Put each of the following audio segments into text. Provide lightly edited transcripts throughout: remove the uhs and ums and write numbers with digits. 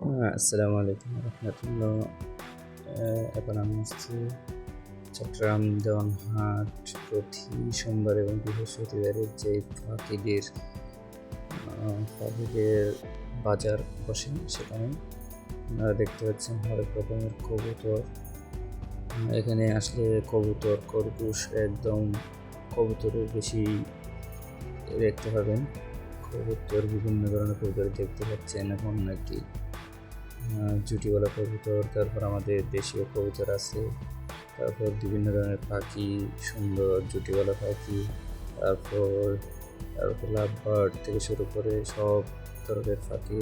আসসালামু আলাইকুম রহমতুল্লাহ। এখন আমি আসছি চট্টগ্রাম দেওয়ানহাট। প্রতি সোমবার এবং বৃহস্পতিবারের যে পাখিদের বাজার বসে, সেখানে আপনারা দেখতে পাচ্ছেন হরেক রকমের কবুতর। এখানে আসলে কবুতর, খরগোশ, একদম কবুতরের বেশি দেখতে পাবেন। কবুতর, বিভিন্ন ধরনের কবুতর দেখতে পাচ্ছেন। এখন একটি জুটিওয়ালা কবুতর, তারপর আমাদের দেশীয় কবুতর আছে, তারপর বিভিন্ন ধরনের পাখি, সুন্দর জুটিওয়ালা পাখি, তারপর লাভ বার্ড থেকে শুরু করে সব ধরনের পাখি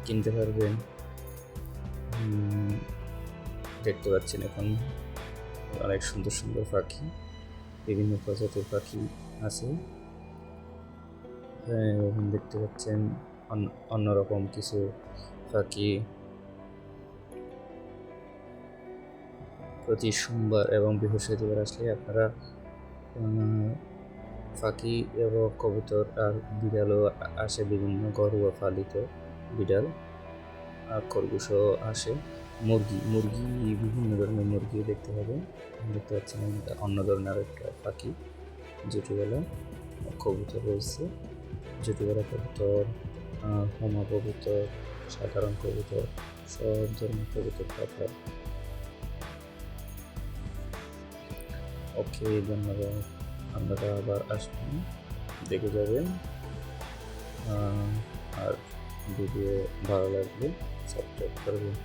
কিনতে পারবেন। দেখতে পাচ্ছেন এখন অনেক সুন্দর সুন্দর পাখি, বিভিন্ন প্রজাতির পাখি আছে। এখন দেখতে পাচ্ছেন অন্যরকম কিছু পাখি। প্রতি সোমবার এবং বৃহস্পতিবার আসলে আপনারা পাখি এবং কবুতর আর বিড়ালও আসে, বিভিন্ন ঘরোয়া পালিত বিড়াল আর খরগোশও আসে। মুরগি বিভিন্ন ধরনের মুরগিও দেখতে পাবেন। দেখতে পাচ্ছেন অন্য ধরনের একটা পাখি, জুটিওয়ালা কবুতর রয়েছে। জুটিওয়ালা কবুতর, হোমা কবুতর, সাধারণ কবুতর, সব ধরনের কবুতর পাখা। ওকে, ধন্যবাদ। আপনারা আবার আসবেন, দেখে যাবেন। আর ভিডিও ভালো লাগলে সাবস্ক্রাইব করবেন।